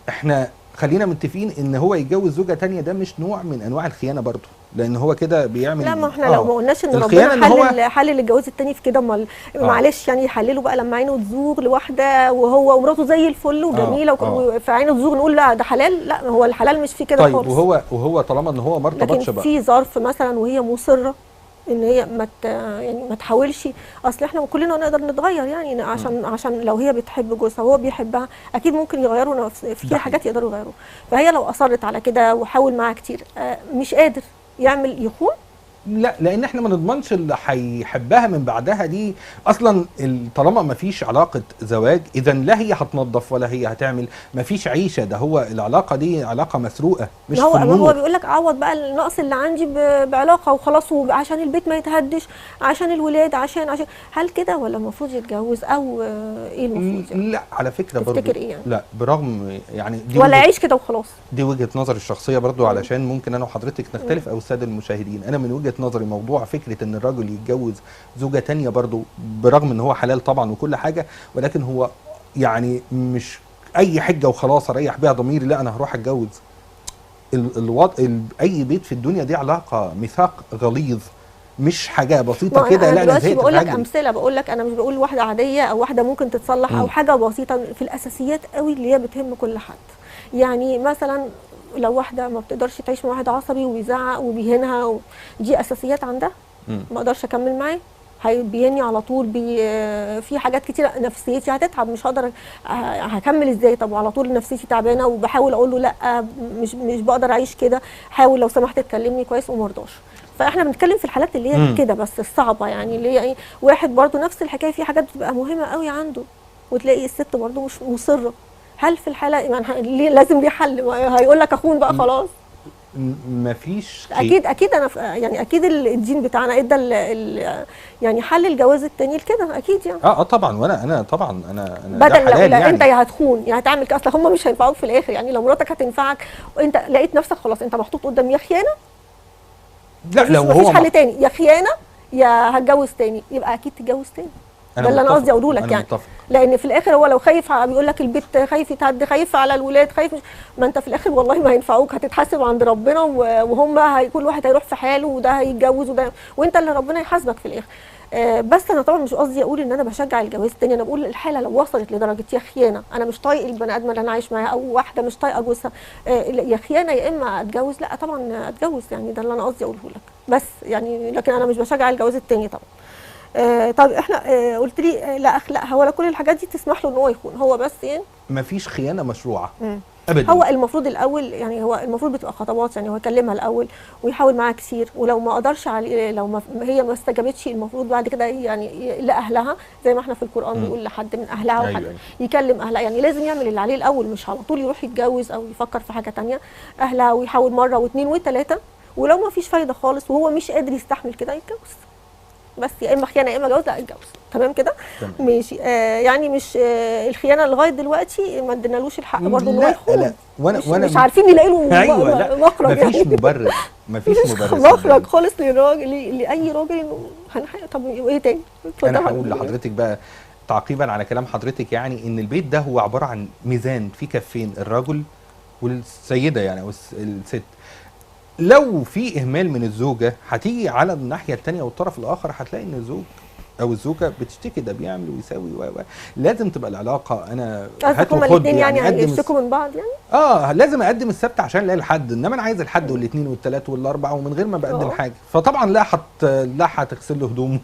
احنا خلينا متفقين ان هو يتجوز زوجه تانية ده مش نوع من انواع الخيانه برضه، لان هو كده بيعمل. لا ما احنا لو ما قلناش ان ربنا حلل الجواز التاني في كده، معلش يعني يحلله بقى لما عينه تزوغ لواحده وهو ومراته زي الفل وجميله فعينه تزوغ نقول لا ده حلال؟ لا هو الحلال مش في كده طيب خالص. وهو طالما ان هو ما ارتبطش بقى، في ظرف مثلا وهي مصره ان هي ما تحاولش، اصل احنا كلنا نقدر نتغير يعني، عشان لو هي بتحب جوزها وهو بيحبها اكيد ممكن يغيروا في حاجات يقدروا يغيروا. فهي لو اصرت على كده وحاول معاها كتير مش قادر يخون. لا، لان احنا ما نضمنش اللي هيحبها من بعدها دي اصلا. طالما ما فيش علاقه زواج اذا لا هي هتنظف ولا هي هتعمل، ما فيش عيشه. ده هو العلاقه دي علاقه مسروقه مش هو بيقول لك عوض بقى النقص اللي عندي بعلاقه وخلاص، عشان البيت ما يتهدش، عشان الولاد، عشان هل كده ولا المفروض يتجوز او ايه المفروض؟ لا على فكره برضه تفتكر ايه يعني؟ لا برغم يعني دي ولا يعيش كده وخلاص. دي وجهه نظري الشخصيه برضه، علشان ممكن انا وحضرتك نختلف او الساده المشاهدين. انا من وجهه نظري موضوع فكره ان الراجل يتجوز زوجه تانية برضو برغم ان هو حلال طبعا وكل حاجه، ولكن هو يعني مش اي حجه وخلاص اريح بيها ضميري لا انا هروح اتجوز. اي بيت في الدنيا دي علاقه ميثاق غليظ، مش حاجه بسيطه كده. لا انا زهقت. بقول لك امثله، بقول لك انا مش بقول واحده عاديه او واحده ممكن تتصلح او حاجه بسيطه في الاساسيات قوي اللي هي بتهم كل حد. يعني مثلا لو واحده ما بتقدرش تعيش مع واحد عصبي وبيزعق وبيهينها دي اساسيات عندها، ما اقدرش اكمل معاه، هيبيني على طول في حاجات كتير، نفسيتي هتتعب، مش هقدر هكمل ازاي؟ طب وعلى طول نفسيتي تعبانه وبحاول اقول له لا مش بقدر اعيش كده، حاول لو سمحت تكلمني كويس وما رضاش. فاحنا بنتكلم في الحالات اللي هي كده بس الصعبه، يعني اللي هي ايه، واحد برضو نفس الحكايه، في حاجات بتبقى مهمه قوي عنده وتلاقي الست برضو مش مصره. هل في الحاله يعني لازم ليه حل؟ هيقول لك اخون بقى خلاص؟ مفيش اكيد انا يعني اكيد الدين بتاعنا ادى يعني حل الجواز التاني لكده اكيد يعني. طبعا. وانا طبعا انا بدل لو يعني انت يا هتخون يا هتعمل كده، اصل هم مش هينفعوك في الاخر يعني. لو مراتك هتنفعك وانت لقيت نفسك خلاص انت محطوط قدام يا خيانه، لا لو هو مفيش حل تاني، يا خيانه يا هتجوز تاني، يبقى اكيد تتجوز تاني. ده اللي انا قصدي اقوله لك أنا يعني متفق. لان في الاخر هو لو خايف بيقول لك البيت خايف يتهد، خايف على الولاد، خايف ما انت في الاخر والله ما هينفعوك، هتتحاسب عند ربنا وهم كل واحد هيروح في حاله، وده هيتجوز وانت اللي ربنا يحاسبك في الاخر. بس انا طبعا مش قصدي اقول ان انا بشجع الجواز التاني، انا بقول الحاله لو وصلت لدرجه يا خيانه، انا مش طايق البني ادم اللي انا عايش معاه، او واحده مش طايقه جوزها، يا خيانه يا اما اتجوز. لا طبعا اتجوز، يعني ده اللي انا قصدي اقوله لك بس يعني، لكن انا مش بشجع الجواز التاني طبعا. طب احنا قلت لي لا اخلاقها ولا كل الحاجات دي تسمح له ان هو يخون، هو بس يعني مفيش خيانه مشروعه ابدا. هو المفروض الاول يعني، هو المفروض بتبقى خطوات يعني، هو يكلمها الاول ويحاول معاها كتير، ولو ما قدرش على لو هي ما استجابتش، المفروض بعد كده يعني لاهلها زي ما احنا في القران بيقول لحد من اهلها، وحد أيوة. يكلم اهلها، يعني لازم يعمل اللي عليه الاول، مش على طول يروح يتجوز او يفكر في حاجه ثانيه. اهلها، ويحاول مره واثنين وثلاثه، ولو ما فيش فايده خالص وهو مش قادر يستحمل كده يتجوز. بس يا اما خيانه يا اما جواز، لا اتجوز. تمام كده؟ ماشي. يعني مش الخيانه لغايه دلوقتي ما ادينالوش الحق برضه ان هو يخون. لا وانا مش عارفين نلاقي له أيوة مخرج، مفيش مبرر، مفيش مبرر مخرج خالص للراجل، لاي راجل انه طب وايه تاني؟ انا هقول لحضرتك بقى تعقيبا على كلام حضرتك، يعني ان البيت ده هو عباره عن ميزان في كفين، الرجل والسيده يعني او الست. لو في اهمال من الزوجه، هتيجي على الناحيه الثانيه والطرف الاخر هتلاقي ان الزوج او الزوجه بتشتكي، ده بيعمل ويساوي لازم تبقى العلاقه انا هات هما وخد الاثنين يعني هيشتكوا من بعض يعني. لازم اقدم السبت عشان الاقي الحد، انما انا عايز الحد والاثنين والثلاث والاربع ومن غير ما بقدم حاجه، فطبعا لا هتغسل له هدومه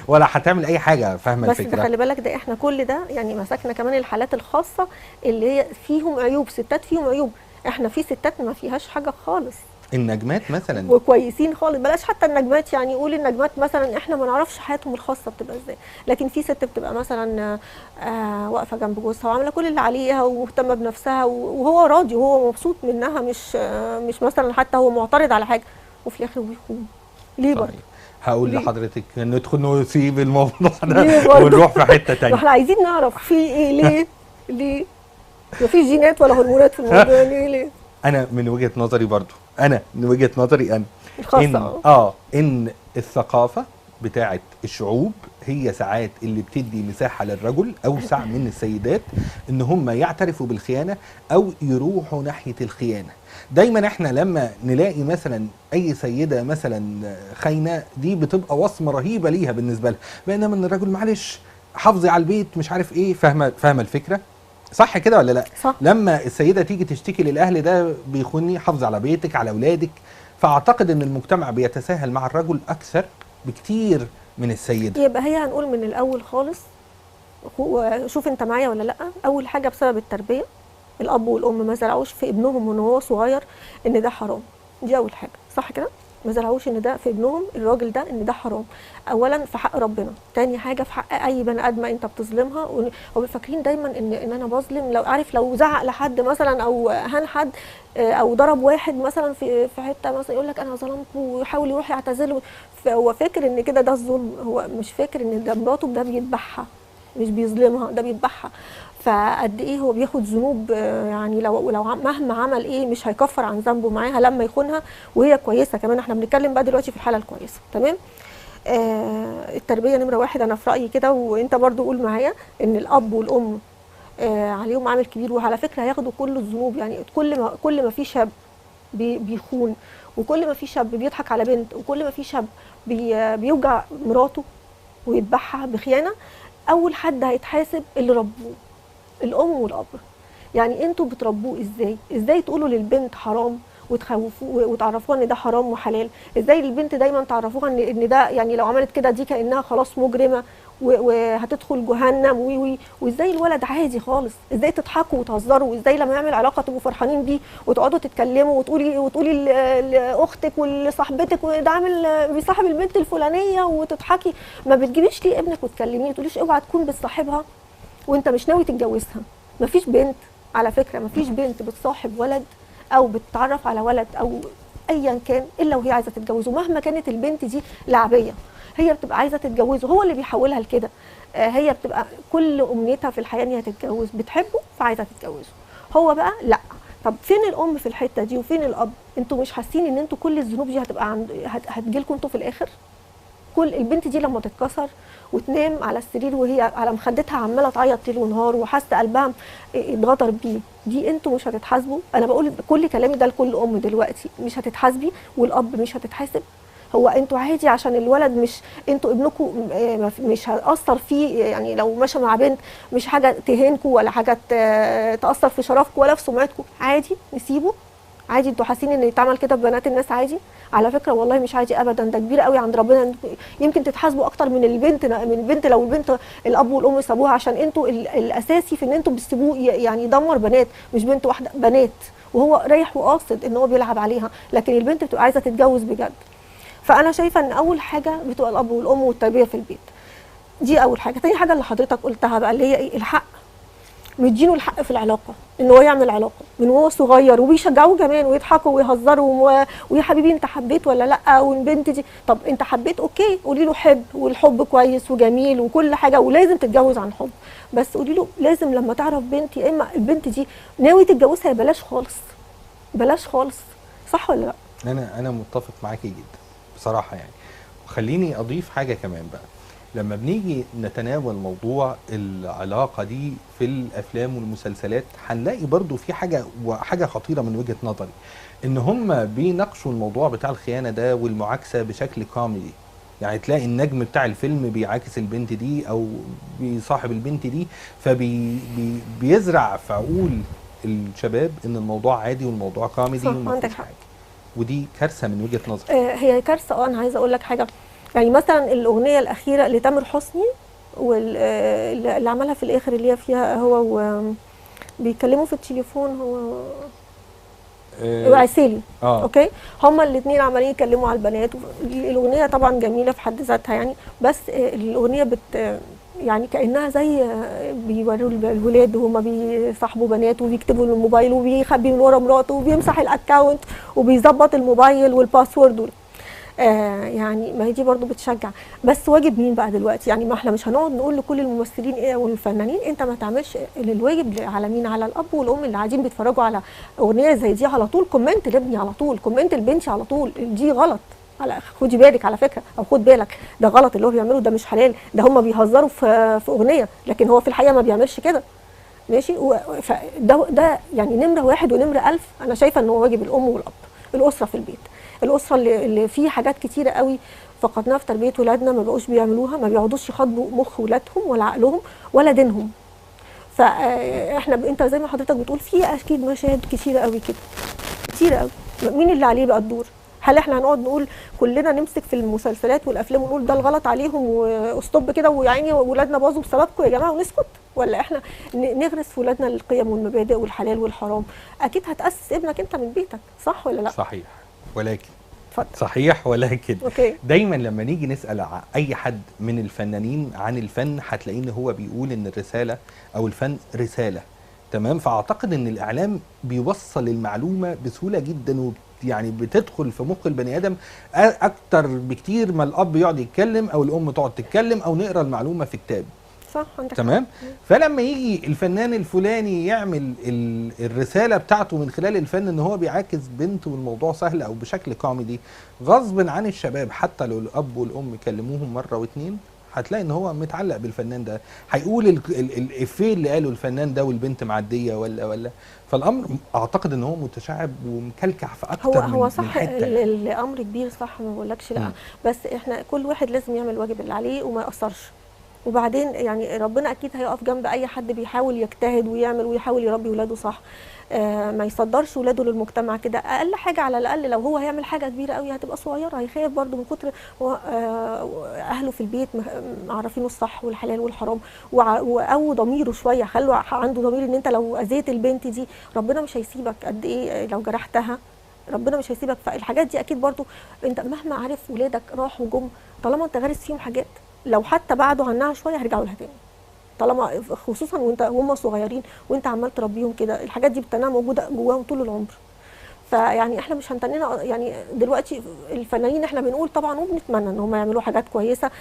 ولا هتعمل اي حاجه. فاهمه الفكره؟ بس خلي بالك ده احنا كل ده يعني مسكنا كمان الحالات الخاصه اللي هي فيهم عيوب، ستات فيهم عيوب، احنا في ستات ما فيهاش حاجه خالص، النجمات مثلا وكويسين خالص، بلاش حتى النجمات، يعني قول النجمات مثلا احنا ما نعرفش حياتهم الخاصه بتبقى ازاي، لكن في ست بتبقى مثلا واقفه جنب جوزها وعامله كل اللي عليها ومهتمه بنفسها وهو راضي وهو مبسوط منها، مش مثلا حتى هو معترض على حاجه، وفي الاخر بيخون. ليه برضه؟ هقول لحضرتك ندخل نسيب الموضوع ده ونروح في حته ثانيه. احنا عايزين نعرف في ايه، ليه مفيش جينات ولا هرمونات في الموضوع، ليه؟ انا من وجهه نظري برضو، انا الخاصة ان الثقافه بتاعه الشعوب هي ساعات اللي بتدي مساحه للرجل اوسع من السيدات ان هم يعترفوا بالخيانه او يروحوا ناحيه الخيانه. دايما احنا لما نلاقي مثلا اي سيده مثلا خاينه، دي بتبقى وصمه رهيبه ليها بالنسبه لها، بينما ان الرجل معلش حافظي على البيت مش عارف ايه. فاهمه الفكره؟ صح كده ولا لا؟ صح. لما السيده تيجي تشتكي للاهل ده بيخوني، حافظي على بيتك على اولادك، فاعتقد ان المجتمع بيتساهل مع الرجل اكثر بكتير من السيده. يبقى هي هنقول من الاول خالص، شوف انت معايا ولا لا، اول حاجه بسبب التربيه، الاب والام ما زرعوش في ابنهم من وهو صغير ان ده حرام، دي اول حاجه، صح كده؟ ما زرعوش ان ده في ابنهم الراجل ده ان ده حرام، اولا في حق ربنا، تاني حاجه في حق اي بني ادمه انت بتظلمها، وفاكرين دايما ان انا بظلم، لو عارف لو زعق لحد مثلا او هان حد او ضرب واحد مثلا في حته مثلا، يقول لك انا ظلمته ويحاول يروح يعتذر، هو فاكر ان كده ده الظلم، هو مش فاكر ان ده مراته ده بيذبحها، مش بيظلمها، ده بيذبحها، فقد ايه هو بياخد ذنوب، يعني لو مهما عمل ايه مش هيكفر عن ذنبه معاها لما يخونها وهي كويسه كمان. احنا بنتكلم بقى دلوقتي في الحاله الكويسه، تمام؟ التربيه نمره واحد، انا في رايي كده، وانت برضو قول معايا ان الاب والام عليهم عامل كبير، وعلى فكره هياخدوا كل الذنوب، يعني كل ما في شاب بيخون، وكل ما في شاب بيضحك على بنت، وكل ما في شاب بيوجع مراته ويذبحها بخيانه، اول حد هيتحاسب اللي ربوه، الام والاب. يعني انتوا بتربوه ازاي تقولوا للبنت حرام وتخوفوه وتعرفوها ان ده حرام وحلال؟ ازاي للبنت دايما تعرفوها ان ده يعني لو عملت كده دي كانها خلاص مجرمه وهتدخل جهنم، وازاي الولد عادي خالص، ازاي تضحكوا وتهزروا، وازاي لما يعمل علاقه تبقوا فرحانين بيه وتقعدوا تتكلموا وتقولي لاختك ولصاحبتك ده عامل بيصاحب البنت الفلانيه وتضحكي. ما بتجيبيش ليه ابنك وتكلميه ما تقوليش اوعى تكون بتصاحبها وانت مش ناوي تتجوزها. مفيش بنت، على فكره مفيش بنت بتصاحب ولد او بتتعرف على ولد او ايا كان الا وهي عايزه تتجوزه، مهما كانت البنت دي لعبيه، هي بتبقى عايزه تتجوزه، هو اللي بيحولها لكده. هي بتبقى كل امنيتها في الحياه ان هي تتجوز، بتحبه فعايزه تتجوزه، هو بقى لا. طب فين الام في الحته دي وفين الاب؟ انتوا مش حاسين ان انتوا كل الذنوب دي هتبقى هتجيلكم انتوا في الاخر؟ كل البنت دي لما تتكسر وتنام على السرير وهي على مخدتها عماله تعيط ليل ونهار وحاسه قلبها اتغدر بيه، دي انتوا مش هتتحاسبوا؟ انا بقول كل كلامي ده لكل ام دلوقتي، مش هتتحاسبي والاب مش هتتحاسب؟ هو انتوا عادي عشان الولد مش انتوا ابنكم مش هتاثر فيه، يعني لو مشى مع بنت مش حاجه تهينكم ولا حاجه تاثر في شرفكم ولا في سمعتكم، عادي نسيبه؟ عادي انتوا حاسين ان يتعمل كده ببنات الناس عادي؟ على فكره والله مش عادي ابدا، ده كبير قوي عند ربنا، يمكن تتحاسبوا اكتر من البنت لو البنت الاب والام سابوها، عشان انتوا الاساسي في ان انتوا بتسيبوه يعني يدمر بنات، مش بنت واحده، بنات، وهو رايح وقاصد ان هو بيلعب عليها، لكن البنت بتبقى عايزه تتجوز بجد. فانا شايفه ان اول حاجه بتبقى الاب والام والتربيه في البيت، دي اول حاجه. تاني حاجه اللي حضرتك قلتها بقى اللي هي ايه؟ الحق، مدينه الحق في العلاقه، ان هو يعمل علاقه من وهو صغير، وبيشجعوه كمان ويضحكوا ويهزروا ويا حبيبي انت حبيت ولا لا، والبنت دي طب انت حبيت اوكي، قولي له حب، والحب كويس وجميل وكل حاجه، ولازم تتجوز عن حب، بس قولي له لازم لما تعرف بنت، يا اما البنت دي ناوي تتجوزها يا بلاش خالص، بلاش خالص، صح ولا لا؟ انا متفق معاكي جدا بصراحه يعني. وخليني اضيف حاجه كمان بقى، لما بنيجي نتناول موضوع العلاقه دي في الافلام والمسلسلات هنلاقي برضو في حاجه خطيره من وجهه نظري، ان هم بيناقشوا الموضوع بتاع الخيانه ده والمعاكسه بشكل كوميدي. يعني تلاقي النجم بتاع الفيلم بيعاكس البنت دي او بيصاحب البنت دي، فبيزرع في عقول الشباب ان الموضوع عادي والموضوع كوميدي عندك حق، ودي كارثه من وجهه نظري. هي كارثه. انا عايزه اقول لك حاجه، يعني مثلا الاغنيه الاخيره لتامر حسني واللي عملها في الاخر اللي هي فيها هو بيتكلموا في التليفون، هو وعسيلي اوكي، هما الاثنين عمالين يتكلموا على البنات. الاغنيه طبعا جميله في حد ذاتها يعني، بس الاغنيه يعني كانها زي بيوروا الولاد وهما بيصاحبوا بنات وبيكتبوا الموبايل وبيخبي من ورا مراته وبيمسح الاكونت وبيظبط الموبايل والباسورد يعني ما هي دي برضو بتشجع. بس واجب مين بقى دلوقتي؟ يعني ما احنا مش هنقعد نقول لكل الممثلين ايه والفنانين انت ما تعملش، الواجب على مين؟ على الاب والام اللي قاعدين بيتفرجوا على اغنيه زي دي على طول كومنت لابني، على طول كومنت لبنتي، على طول دي غلط، خدي بالك على فكره، او خد بالك ده غلط اللي هو بيعمله، ده مش حلال، ده هم بيهزروا في اغنيه، لكن هو في الحقيقه ما بيعملش كده، ماشي؟ ده يعني نمره واحد ونمره 1000. انا شايفه ان هو واجب الام والاب، الاسره في البيت، الاسره اللي فيه حاجات كتيره قوي فقدناها في تربيه ولادنا، ما بقوش بيعملوها، ما بيقعدوش يخاطبوا مخ ولادهم ولا عقلهم ولا دينهم. فاحنا انت زي ما حضرتك بتقول في اكيد مشاهد كتيره قوي كده، كتيره قوي، مين اللي عليه بقى الدور؟ هل احنا هنقعد نقول كلنا نمسك في المسلسلات والافلام ونقول ده الغلط عليهم واستوب كده ويا عيني ولادنا باظوا بسببكم يا جماعه ونسكت؟ ولا احنا نغرس في ولادنا القيم والمبادئ والحلال والحرام؟ اكيد هتاسس ابنك انت من بيتك، صح ولا لا؟ صحيح، ولكن اتفضل. صحيح ولكن أوكي. دايما لما نيجي نسال اي حد من الفنانين عن الفن هتلاقيه ان هو بيقول ان الرساله او الفن رساله، تمام؟ فاعتقد ان الاعلام بيوصل المعلومه بسهوله جدا يعني بتدخل في مخ البني ادم اكتر بكتير ما الاب يقعد يتكلم او الام تقعد تتكلم او نقرا المعلومه في كتاب، صح عندك تمام؟ فلما يجي الفنان الفلاني يعمل الرساله بتاعته من خلال الفن ان هو بيعاكس بنت والموضوع سهل او بشكل كوميدي، غصب عن الشباب حتى لو الاب والام كلموهم مره واتنين هتلاقي ان هو متعلق بالفنان ده، هيقول الافيه اللي قاله الفنان ده والبنت معديه ولا فالامر اعتقد ان هو متشعب ومكلكع في اكتر هو من صح حته. الامر كبير، صح، ما بقولكش لا، بس احنا كل واحد لازم يعمل الواجب اللي عليه وما يقصرش، وبعدين يعني ربنا اكيد هيقف جنب اي حد بيحاول يجتهد ويعمل ويحاول يربي ولاده صح، ما يصدرش ولاده للمجتمع كده. اقل حاجه على الاقل لو هو هيعمل حاجه كبيره قوي هتبقى صغيره، هيخاف برده من كتر اهله في البيت معرفينه الصح والحلال والحرام، او ضميره شويه، خلوا عنده ضمير ان انت لو اذيت البنت دي ربنا مش هيسيبك، قد ايه لو جرحتها ربنا مش هيسيبك. فالحاجات دي اكيد برده انت مهما عارف ولادك راحوا جم، طالما انت غارس فيهم حاجات لو حتى بعدوا عنها شويه هيرجعوا لها تاني، طالما خصوصا وهم صغيرين وانت عمال تربيهم كده، الحاجات دي بتنام موجوده جواهم طول العمر. فيعني احنا مش هنتنينا يعني دلوقتي الفنانين احنا بنقول طبعا وبنتمنى ان هم يعملوا حاجات كويسه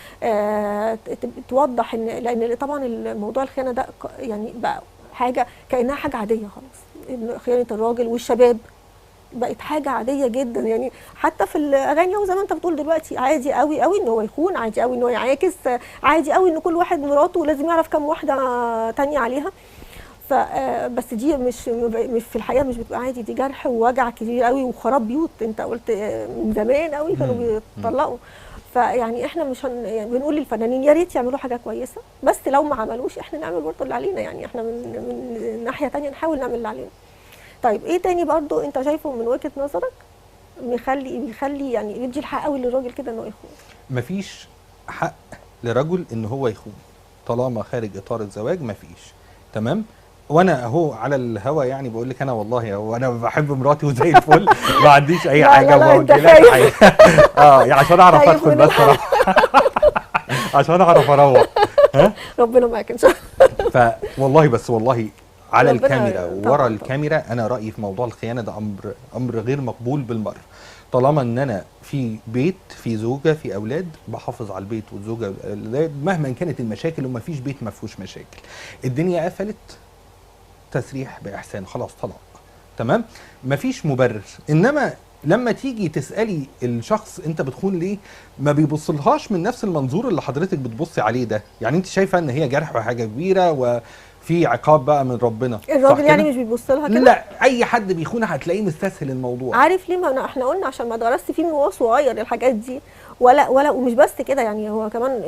توضح ان، لان طبعا الموضوع الخيانه ده يعني بقى حاجه كانها حاجه عاديه خلاص، خيانه الراجل والشباب بقت حاجه عاديه جدا، يعني حتى في الاغاني او زي ما انت بتقول دلوقتي عادي قوي قوي ان هو يخون، عادي قوي ان هو يعاكس، عادي قوي ان كل واحد مراته لازم يعرف كم واحده تانية عليها. ف بس دي مش في الحقيقه مش بتبقى عادي، دي جرح ووجع كتير قوي وخراب بيوت. انت قلت من زمان قوي كانوا بيطلقوا. فيعني احنا مش يعني بنقول للفنانين يا ريت يعملوا حاجه كويسه، بس لو ما عملوش احنا نعمل برضه اللي علينا، يعني احنا من ناحيه تانية نحاول نعمل اللي علينا. طيب ايه تاني برضه انت شايفه من وجهه نظرك بيخلي يعني يدي الحق قوي للراجل كده انه يخون؟ مفيش حق لرجل ان هو يخون طالما خارج اطار الزواج، مفيش. تمام. وانا اهو على الهوا يعني بقول لك انا والله وانا بحب مراتي وزي الفل ما عنديش اي حاجه وبقول لك حاجه يعني عشان اعرف ادخل بس عشان اعرف اروح. ها ربنا معاك ان شاء الله. فوالله بس والله على الكاميرا ورا طبعاً. الكاميرا انا رايي في موضوع الخيانه ده امر غير مقبول بالمره. طالما ان انا في بيت، في زوجه، في اولاد، بحافظ على البيت والزوجه والاولاد مهما كانت المشاكل، وما فيش بيت ما فيهوش مشاكل. الدنيا قفلت، تسريح باحسان، خلاص طلاق. تمام. مفيش مبرر. انما لما تيجي تسالي الشخص انت بتخون ليه، ما بيبصلهاش من نفس المنظور اللي حضرتك بتبصي عليه ده. يعني انت شايفه ان هي جرح وحاجه كبيره وفي عقاب بقى من ربنا، الراجل يعني مش بيبص لها كده؟ لا، اي حد بيخونها هتلاقيه مستسهل الموضوع. عارف ليه؟ ما احنا قلنا عشان ما درست فيه من وهو صغير الحاجات دي، ولا ومش بس كده، يعني هو كمان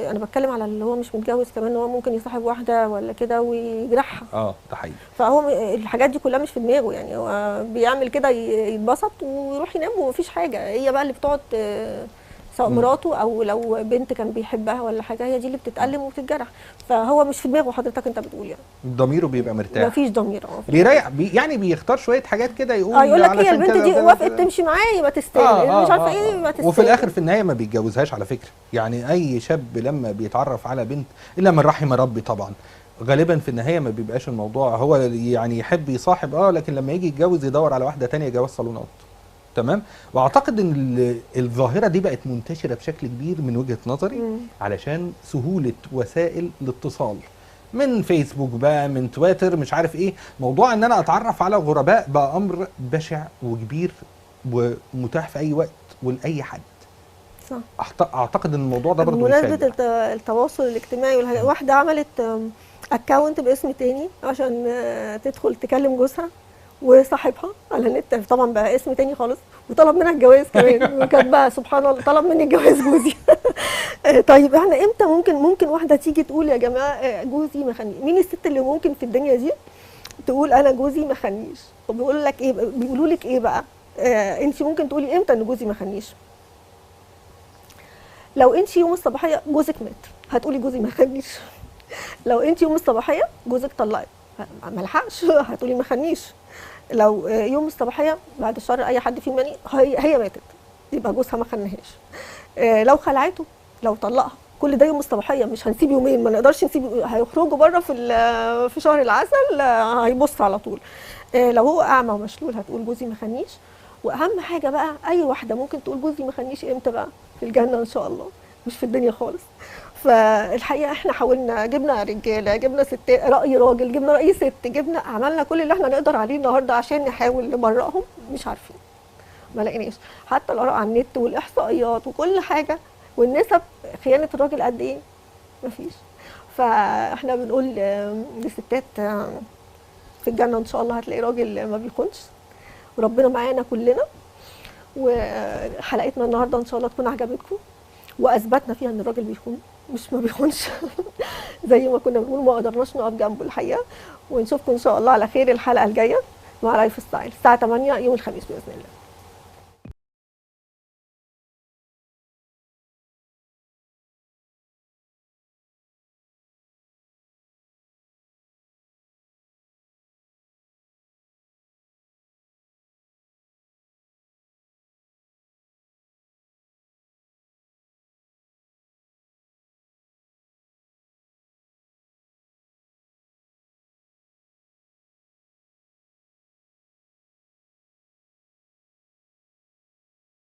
انا بتكلم على اللي هو مش متجوز كمان، هو ممكن يصاحب واحده ولا كده ويجرحها. ده حقيقي. فهو الحاجات دي كلها مش في دماغه، يعني هو بيعمل كده يتبسط ويروح ينام ومفيش حاجه. هي بقى اللي بتقعد سواء مراته او لو بنت كان بيحبها ولا حاجه، هي دي اللي بتتألم وبتتجرح. فهو مش في دماغه حضرتك انت بتقول، يعني ضميره بيبقى مرتاح، مفيش ضمير. بيريح يعني بيختار شويه حاجات كده يقول يقول لك هي البنت دي وافقت تمشي معايا يبقى تستاهل، مش عارفه ايه يبقى تستاهل. وفي الاخر في النهايه ما بيتجوزهاش على فكره. يعني اي شاب لما بيتعرف على بنت الا من رحم ربي طبعا، غالبا في النهايه ما بيبقاش الموضوع هو يعني يحب يصاحب لكن لما يجي يتجوز يدور على واحده تانية جواز صالونات. تمام. واعتقد ان الظاهره دي بقت منتشره بشكل كبير من وجهه نظري علشان سهوله وسائل الاتصال، من فيسبوك بقى، من تويتر، مش عارف ايه. موضوع ان انا اتعرف على غرباء بقى امر بشع وكبير ومتاح في اي وقت ولاي حد. صح. اعتقد ان الموضوع ده برضه بمناسبه التواصل الاجتماعي واحده عملت اكونت باسم تاني عشان تدخل تكلم جوزها وصاحبها على النت، طبعا بقى اسم تاني خالص، وطلب منها الجواز كمان. وكانت بقى سبحان الله طلب مني الجواز جوزي. طيب احنا امتى ممكن واحده تيجي تقول يا جماعه جوزي ما خانيش؟ مين الست اللي ممكن في الدنيا دي تقول انا جوزي ما خانيش؟ طب بيقولوا لك ايه؟ بيقولوا لك ايه بقى؟ انت ممكن تقولي امتى ان جوزي ما خانيش؟ لو انت يوم الصباحيه جوزك مات هتقولي جوزي ما خانيش. لو انت يوم الصباحيه جوزك طلقك ما لحقش هتقولي ما خانيش. لو يوم الصباحيه بعد الشر اي حد فيهم يعني هي ماتت يبقى جوزها ما خانهاش. لو خلعته، لو طلقها، كل ده يوم الصباحيه، مش هنسيب يومين، ما نقدرش نسيب، هيخرجوا بره في شهر العسل هيبص على طول. لو هو اعمى ومشلول هتقول جوزي ما خانيش. واهم حاجه بقى اي واحده ممكن تقول جوزي ما خانيش امتى بقى؟ في الجنه ان شاء الله، مش في الدنيا خالص. فالحقيقه احنا حاولنا، جبنا رجاله، جبنا ستات، راي راجل، جبنا راي ست، جبنا، عملنا كل اللي احنا نقدر عليه النهارده عشان نحاول نبرئهم، مش عارفين، ما لقيناش. حتى الاراء على النت والاحصائيات وكل حاجه والنسب، خيانه الراجل قد ايه؟ مفيش. فاحنا بنقول للستات في الجنه ان شاء الله هتلاقي راجل ما بيخونش، وربنا معانا كلنا. وحلقتنا النهارده ان شاء الله تكون عجبتكم، واثبتنا فيها ان الراجل بيخون مش ما بيخونش. زي ما كنا بنقول ما قدرناش نقف جنبه الحقيقه. ونشوفكم ان شاء الله على خير الحلقه الجايه مع لايف ستايل الساعه 8 يوم الخميس باذن الله.